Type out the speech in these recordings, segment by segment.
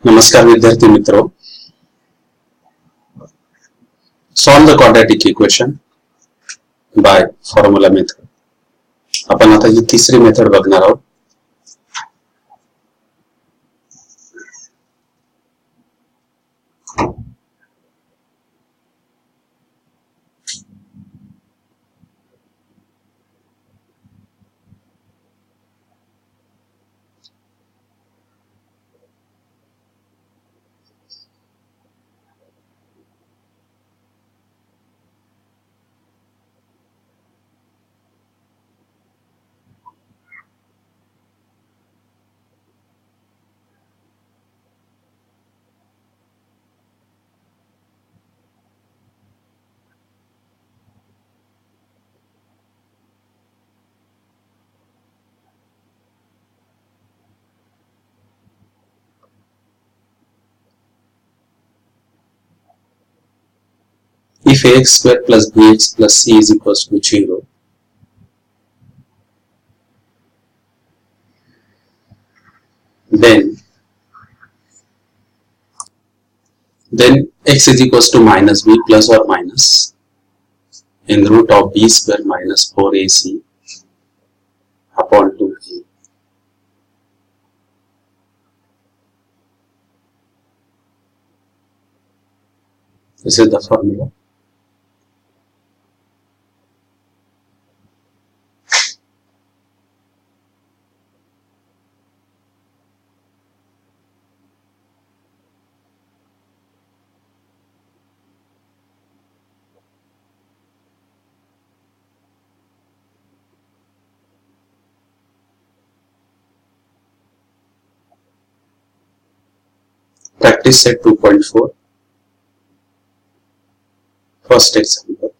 नमस्कार विद्यार्थी मित्रों, solve the quadratic equation by formula method. आपण आता ही तिसरी मेथड बघणार आहोत. If ax square plus bx plus c is equals to 0, then x is equals to minus b plus or minus in root of b square minus 4ac upon 2a. This is the formula. Practice set 2.4. First example.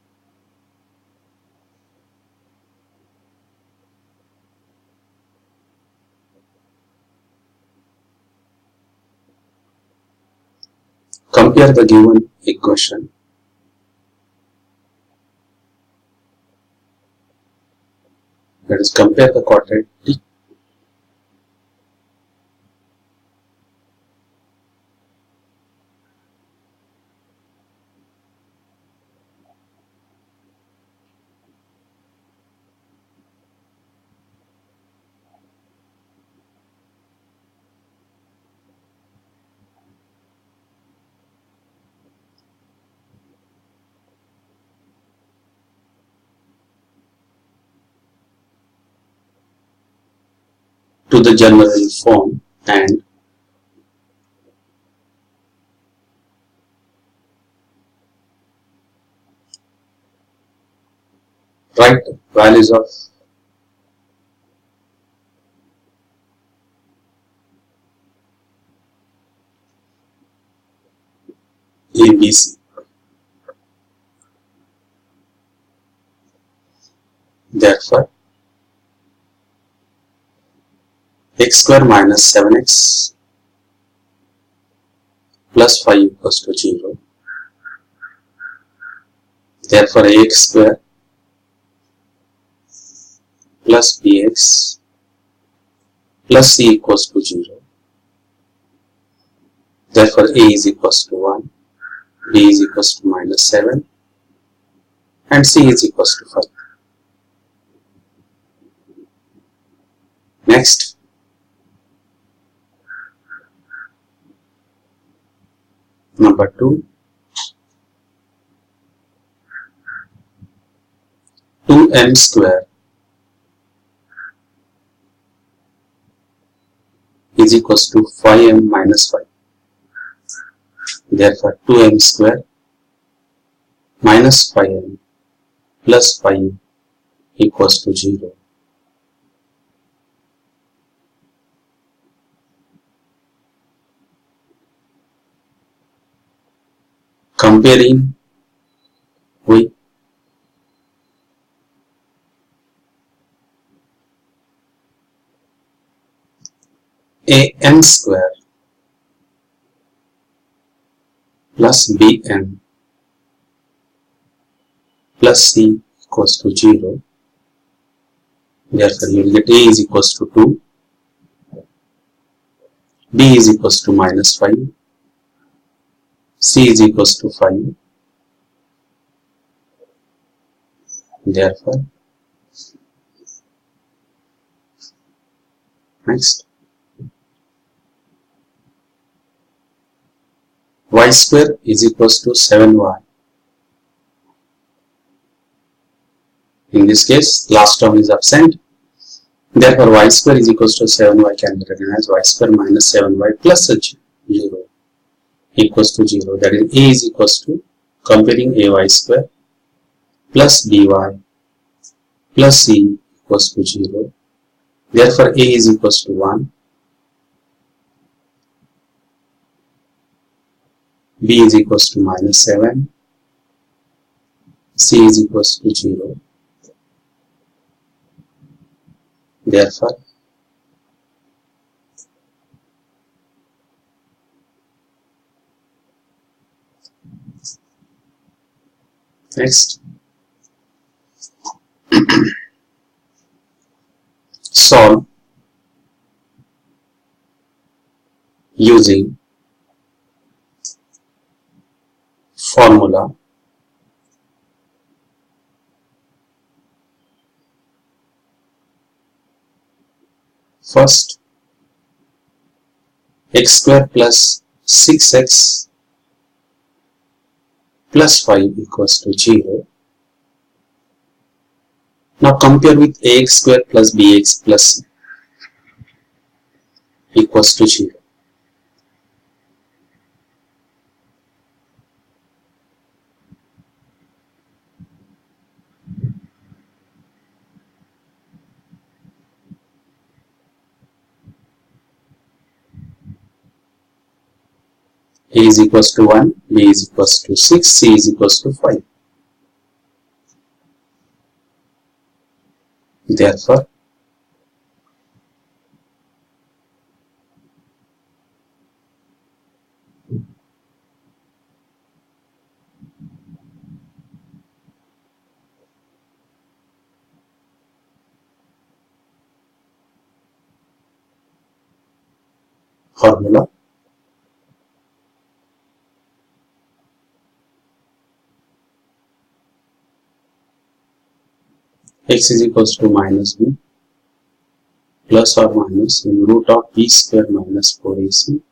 Compare the given equation that is compare the quadratic to the general form and write values of a, b, c. Therefore, x square minus 7x plus 5 equals to 0. Therefore, ax square plus bx plus c equals to 0. Therefore, a is equals to 1, b is equals to minus 7 and c is equals to 5. Next, number 2, 2m square is equals to 5m minus 5. Therefore, 2m square minus 5m plus 5 equals to 0. Comparing with am square plus bm plus c equals to 0. Therefore, you will get a is equals to 2 b is equals to minus 5, c is equals to 5. Therefore, next, y square is equals to 7y. In this case, last term is absent. Therefore, y square is equals to 7y can be written as y square minus 7y plus 0 equals to 0. That is, a is equals to, comparing ay square plus by plus c equals to 0. Therefore, a is equals to 1, b is equals to minus 7, c is equals to 0. Therefore, next, solve using formula first x square plus 6x plus 5 equals to 0. Now compare with ax square plus bx plus c equals to 0. A is equals to 1, b is equals to 6, c is equals to 5. Therefore, formula x is equals to minus b plus or minus in root of b square minus 4ac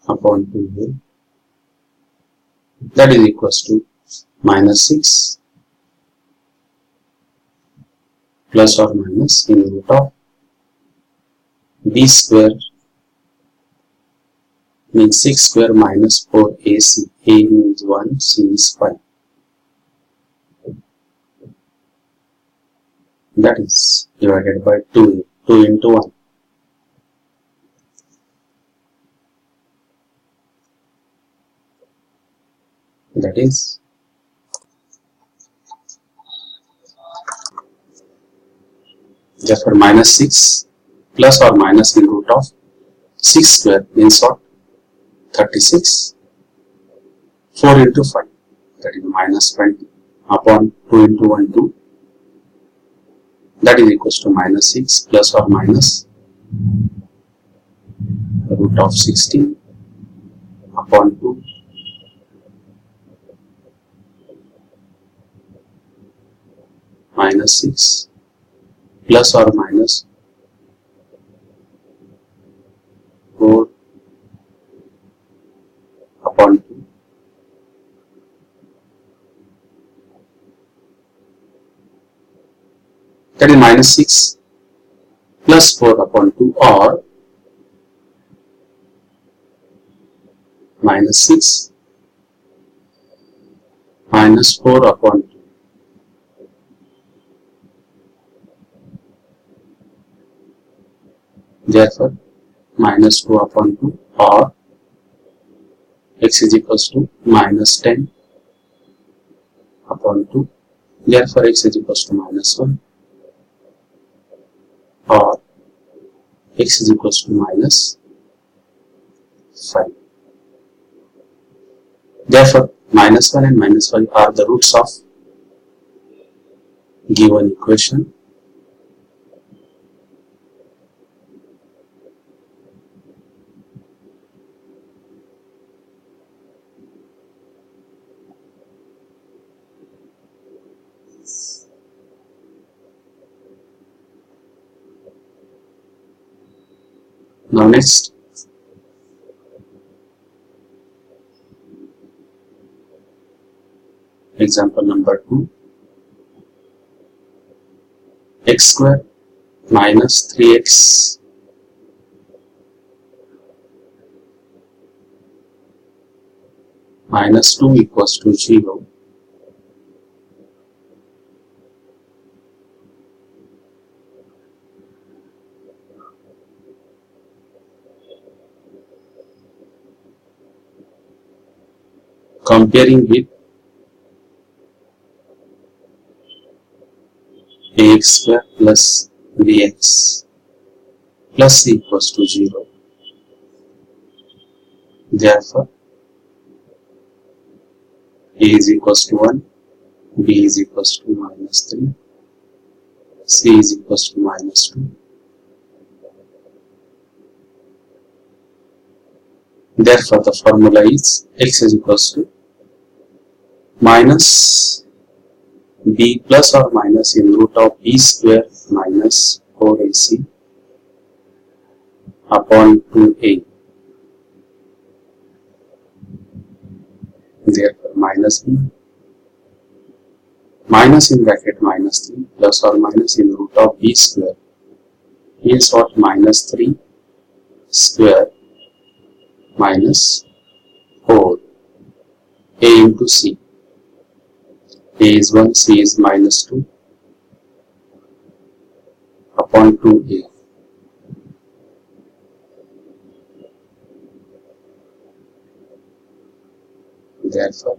upon 2a, that is equals to minus 6 plus or minus in root of b square means 6 square minus 4ac. A means 1, c is 5. That is divided by 2a, 2 into 1. That is therefore minus 6 plus or minus in root of 6 square means what? 36. 4 into 5, that is minus 20 upon 2 into 1, 2, that is equals to minus 6 plus or minus root of 16 upon 2 minus 6 plus or minus 4 upon 2 that is minus 6 plus 4 upon 2 or minus 6 minus 4 upon 2. Therefore, minus 2 upon 2 or x is equals to minus 10 upon 2. Therefore, x is equals to minus 1 or x is equals to minus 5. Therefore, minus 1 and minus 5 are the roots of given equation. Now next, example number 2, x square minus 3x minus 2 equals to 0. Comparing with ax square plus bx plus c equals to 0. Therefore, a is equals to 1, b is equals to minus 3, c is equals to minus 2. Therefore, the formula is x is equals to minus b plus or minus in root of b square minus 4ac upon 2a. Therefore, minus b minus in bracket minus 3 plus or minus in root of b square means what? Minus 3 square minus 4 a into c. A is 1, c is minus 2 upon 2a. Therefore,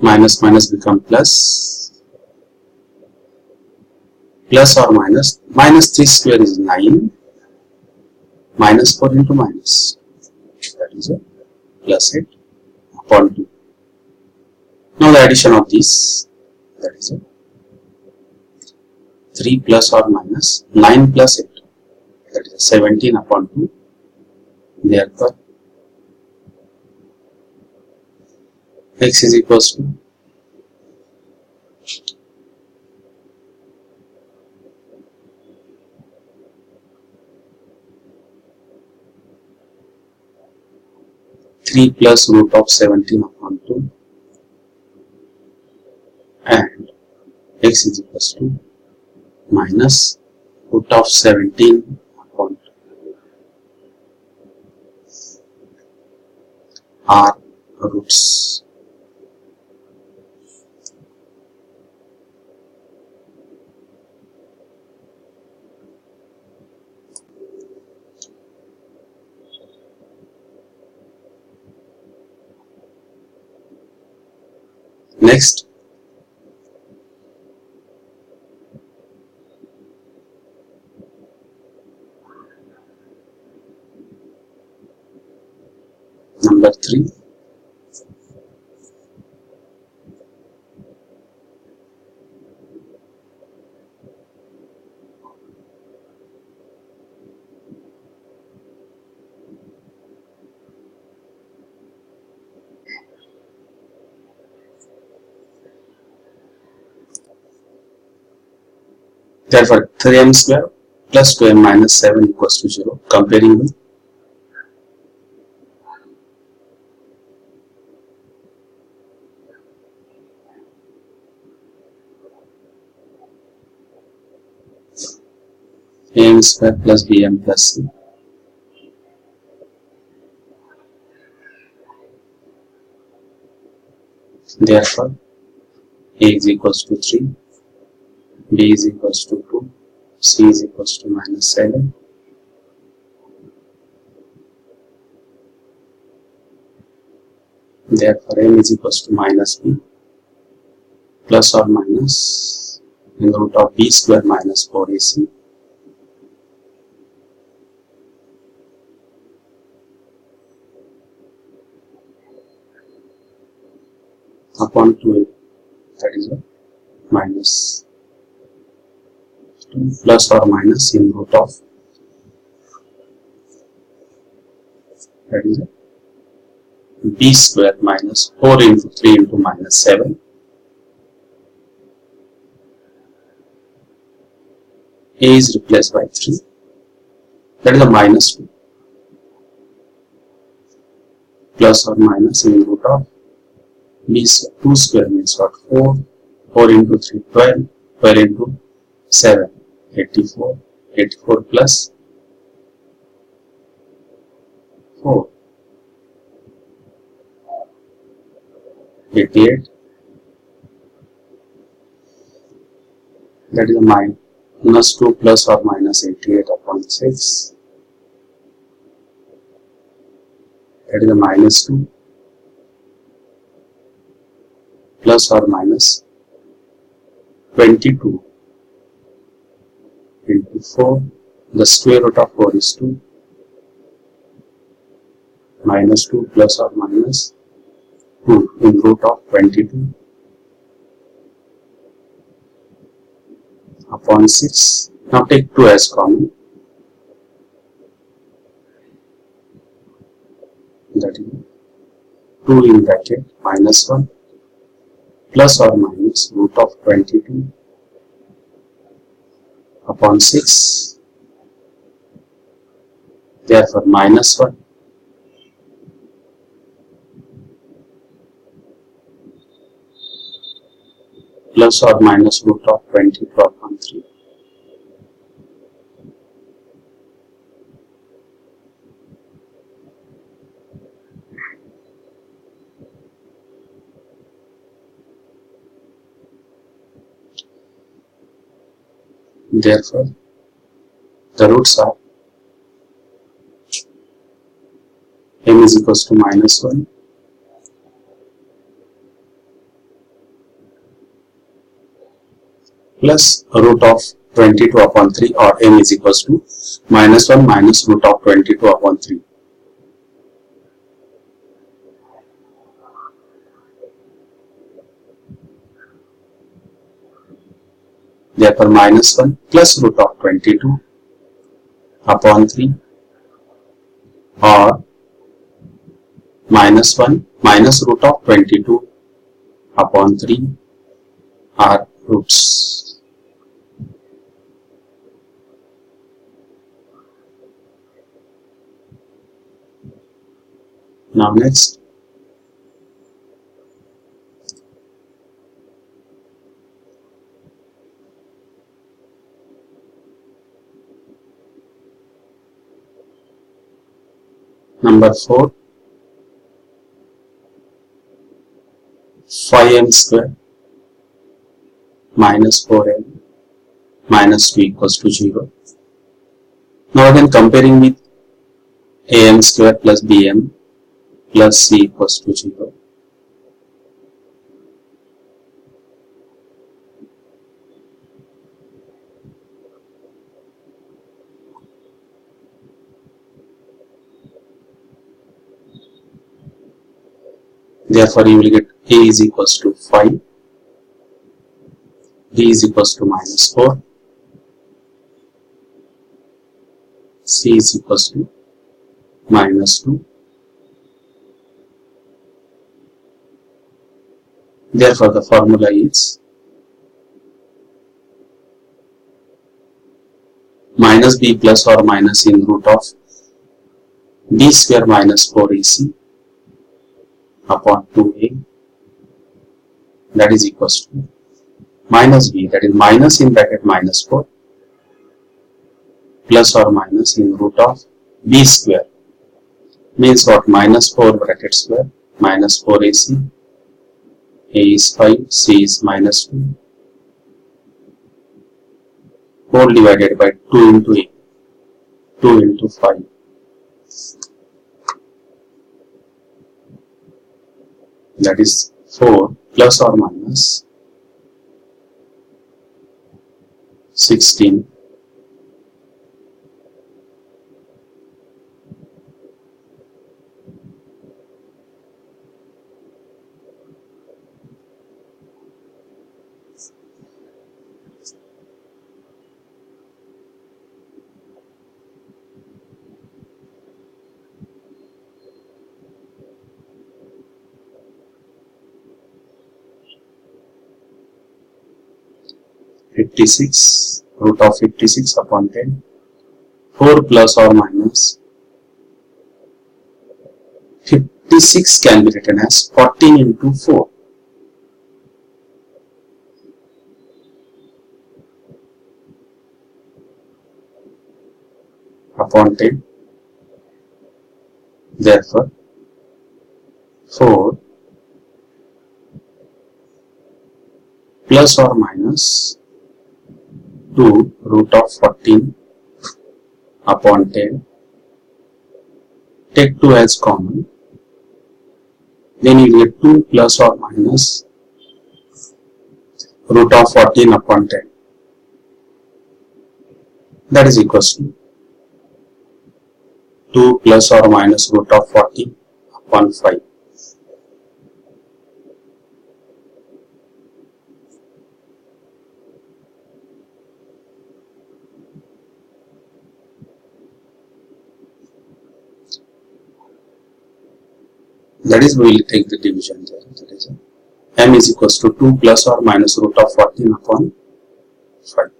minus minus become plus, plus or minus, minus 3 square is 9, minus 4 into minus, that is a plus 8 upon 2. Now the addition of these, that is a 3 plus or minus 9 plus 8, that is a 17 upon 2. Therefore, x is equals to three plus root of 17 upon 2 and x is equals to minus root of 17 upon 2 are roots. Next, number 3, therefore 3m square plus 2m minus 7 equals to 0. Comparing with am square plus bm plus c. Therefore, a is equals to 3, b is equals to 2, c is equals to minus 7. Therefore, m is equals to minus b plus or minus in the root of b square minus 4ac upon 2a, that is a minus 2 plus or minus in root of, that is a b square minus 4 into 3 into minus 7 a is replaced by 3, that is a minus 2, plus or minus in root of b square. 2 square means what? 4, 4 into 3, 12, 12 into 7, 84, 84 plus 4, 88, that is a minus 2 plus or minus 88 upon 6, that is a minus 2 plus or minus 22 into 4, the square root of 4 is 2, minus 2 plus or minus 2 in root of 22 upon 6. Now take 2 as common, that is 2 in bracket minus 1 plus or minus root of 22 upon 6, therefore minus 1 plus or minus root of 22 upon 3. Therefore, the roots are m is equals to minus 1 plus root of 22 upon 3, or m is equals to minus 1 minus root of 22 upon 3. Therefore, minus 1 plus root of 22 upon 3, or minus 1 minus root of 22 upon 3 are roots. Now next, number 4, 5m square minus 4m minus 2 equals to 0. Now again comparing with am square plus bm plus c equals to 0. Therefore, you will get a is equals to 5, b is equals to minus 4, c is equals to minus 2. Therefore, the formula is minus b plus or minus in root of b square minus 4ac upon 2a, that is equals to minus b, that is minus in bracket minus 4 plus or minus in root of b square, means what? Minus 4 bracket square minus 4ac, a is 5, c is minus 2, whole divided by 2 into a, 2 into 5. That is 4 plus or minus 16 56 root of 56 upon 10. 4 plus or minus 56 can be written as 14 into 4 upon 10. Therefore, 4 plus or minus 2 root of 14 upon 10. Take 2 as common. Then you get 2 plus or minus root of 14 upon 10. That is equals to 2 plus or minus root of 14 upon 5. That is, we will take the division there. That is, m is equals to 2 plus or minus root of 14 upon 5.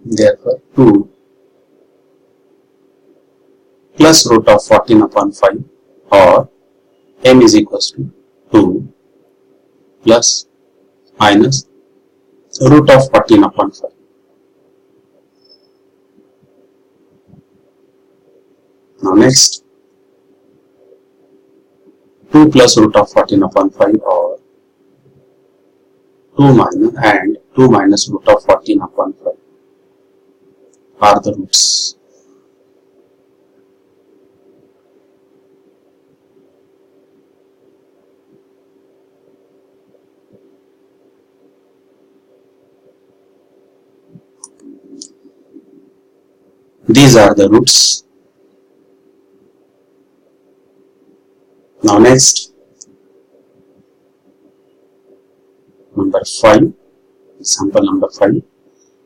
Therefore, 2 plus root of 14 upon 5, or m is equals to 2 plus minus root of 14 upon 5. Now next, 2 plus root of 14 upon 5, or 2 minus root of 14 upon 5 are the roots. These are the roots. Now next, number 5, example number 5,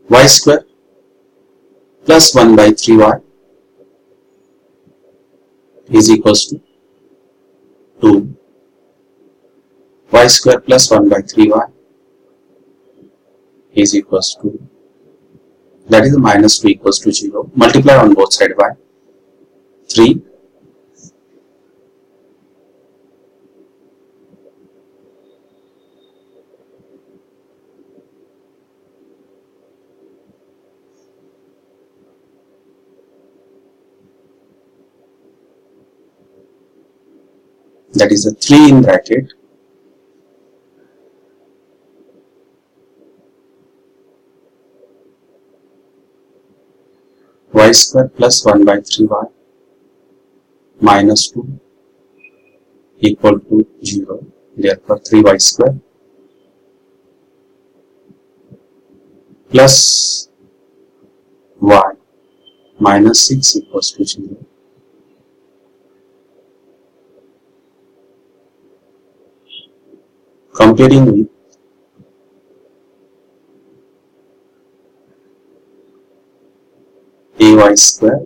y square plus 1 by 3y is equals to 2. Y square plus 1 by 3y is equals to, that is minus 2 equals to 0. Multiply on both sides by 3. That is a 3 in bracket y square plus 1 by 3y minus 2 equal to 0. Therefore, 3y square plus y minus 6 equals to 0. Comparing with ay square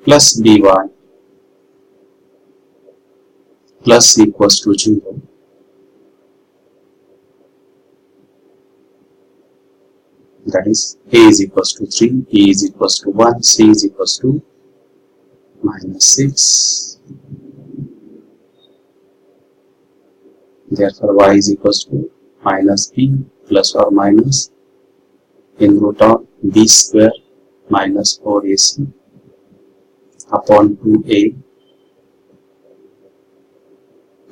plus by plus equals to 0. That is, a is equals to 3, b is equals to 1, c is equals to minus 6. Therefore, y is equals to minus b plus or minus in root of b square minus 4ac upon 2a.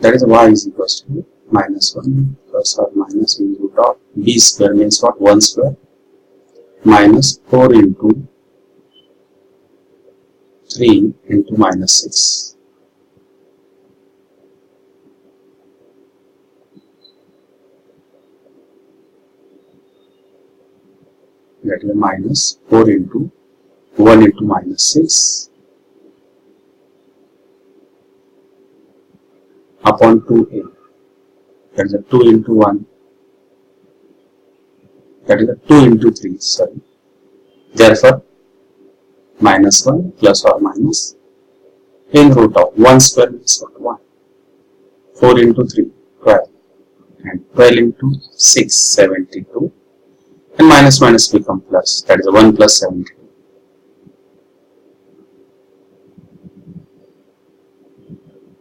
That is, y is equals to minus 1 plus or minus in root of b square means what? 1 square minus 4 into 3 into minus 6. That is minus 4 into 1 into minus 6 upon 2a. That is a 2 into 1. That is a 2 into 3. Sorry. Therefore, minus 1 plus or minus in root of 1 square means what? 1. 4 into 3, 12. and 12 into 6, 72, and minus minus become plus, that is 1 plus 72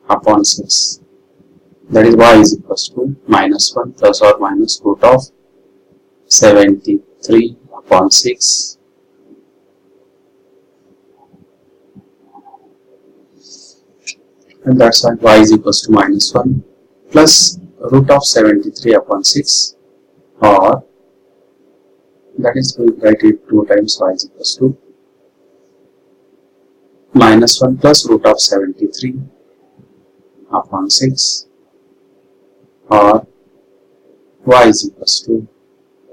upon 6, that is y is equals to minus 1 plus or minus root of 73 upon 6, and that's why y is equals to minus 1 plus root of 73 upon 6, or that is, we write it 2 times y is equals to minus 1 plus root of 73 upon 6, or y is equals to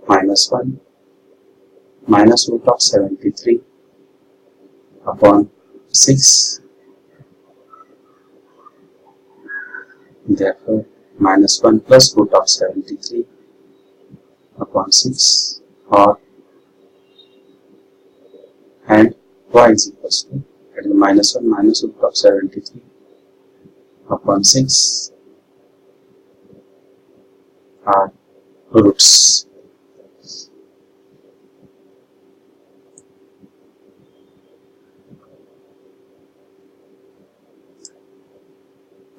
minus 1 minus root of 73 upon 6. Therefore, minus 1 plus root of 73 upon 6, or and y is equals to, that is minus 1 minus root of 73 upon 6 are roots.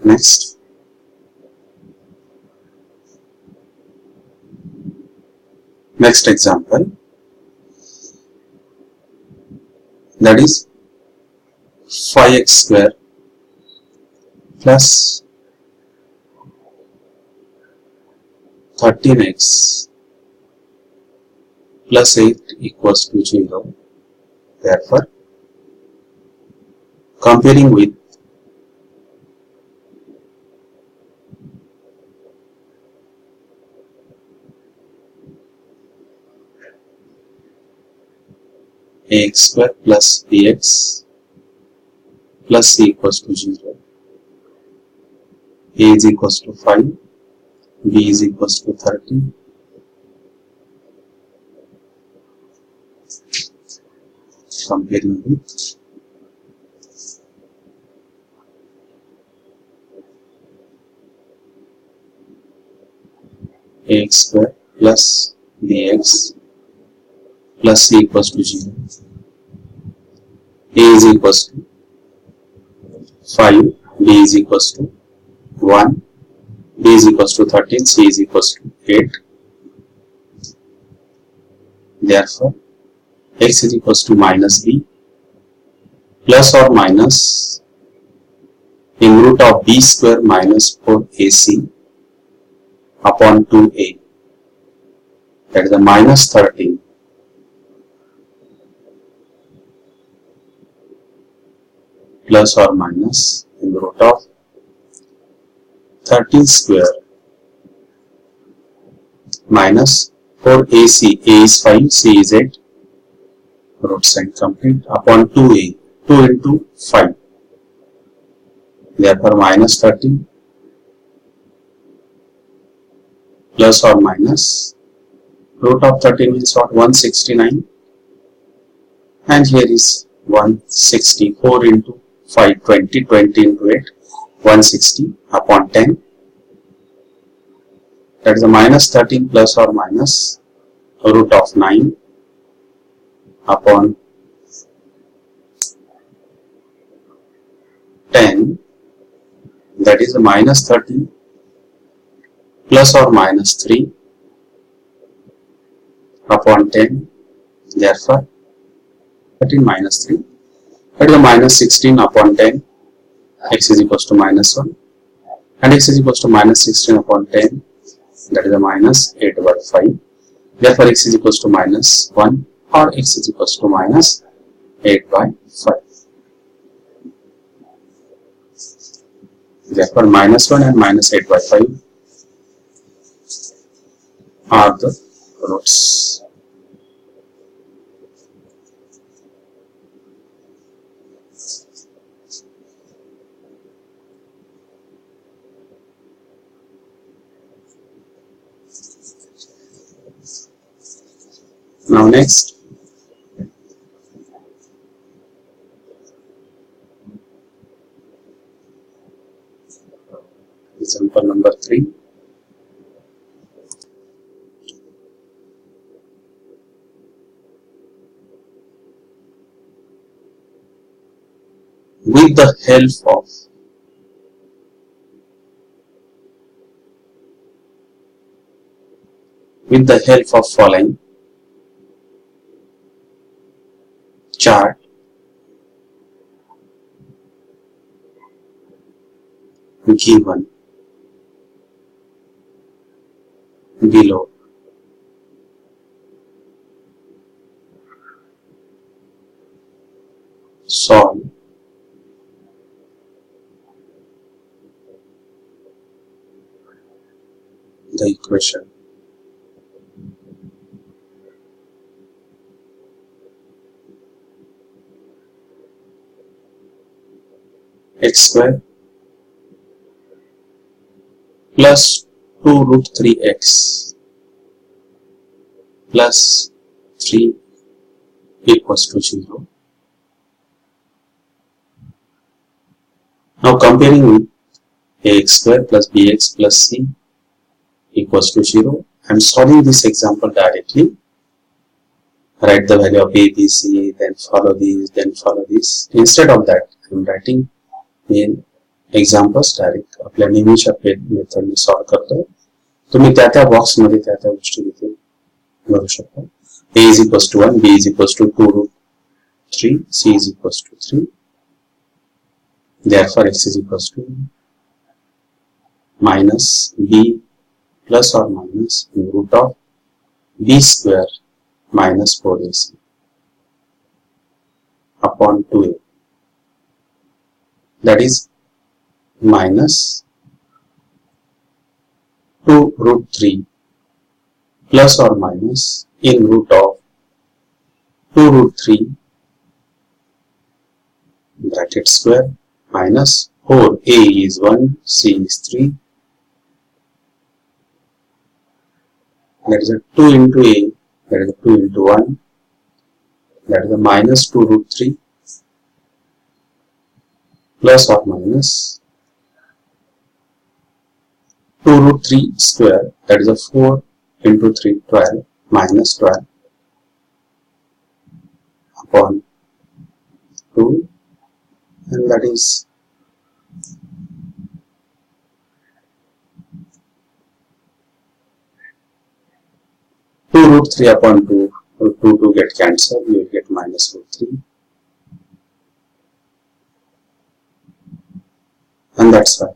Next, example, that is 5x square plus 13x plus 8 equals to 0. Therefore, comparing with ax square plus bx plus c equals to 0, a is equals to 5, b is equals to 30, comparing with ax square plus bx plus c equals to 0, a is equals to 5, b is equals to 1, b is equals to 13, c is equals to 8. Therefore, x is equals to minus b plus or minus in root of b square minus 4ac upon 2a, that is a minus 13 plus or minus in the root of 13 square minus 4ac, a is 5, c is 8, root sign complete, upon 2a, 2 into 5, therefore minus 13 plus or minus root of 13 means what, 169, and here is 164 into 5, 20, 20 into 8, 160 upon 10, that is a minus 13 plus or minus root of 9 upon 10, that is a minus 13 plus or minus 3 upon 10, therefore 13 minus 3, that is a minus 16 upon 10, x is equals to minus 1, and x is equals to minus 16 upon 10, that is a minus 8 by 5, therefore x is equals to minus 1 or x is equals to minus 8 by 5. Therefore, minus 1 and minus 8 by 5 are the roots. Now next, example number 3. with the help of following chart given below. Solve the equation. X square plus 2 root 3x plus 3 equals to 0. Now comparing with ax square plus bx plus c equals to 0, I am solving this example directly. Write the value of a, b, c, then follow these, then follow this. Instead of that, I am writing in examples direct. आपल्या नेहमीच्या method ने solve करतो. तुम्ही त्या box मध्ये त्या गोष्टी इथे भरू शकता. a is equals to 1, b is equals to 2 root 3, c is equals to 3. Therefore, x is equals to minus b plus or minus root of b square minus 4ac upon 2a. That is minus 2 root 3 plus or minus in root of 2 root 3 bracket square minus 4. A is 1, c is 3. That is a 2 into a, that is a 2 into 1, that is a minus 2 root 3 plus or minus 2 root 3 square, that is a 4 into 3, 12, minus 12 upon 2, and that is 2 root 3 upon 2, 2 get cancelled, you will get minus root 3, and that's why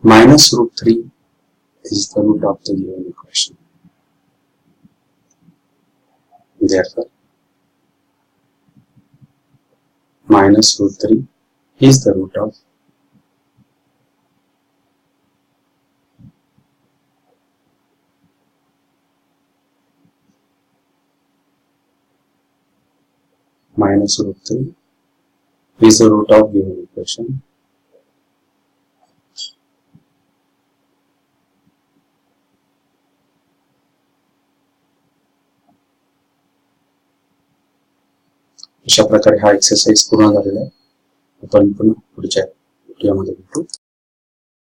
minus root 3 is the root of the given equation. Therefore, minus root 3 is the root of minus root 3 is the root of given equation. अशा प्रकारे हा exercise पूर्ण झालेला आहे. आपण पुन्हा पुढच्या व्हिडिओमध्ये भेटू.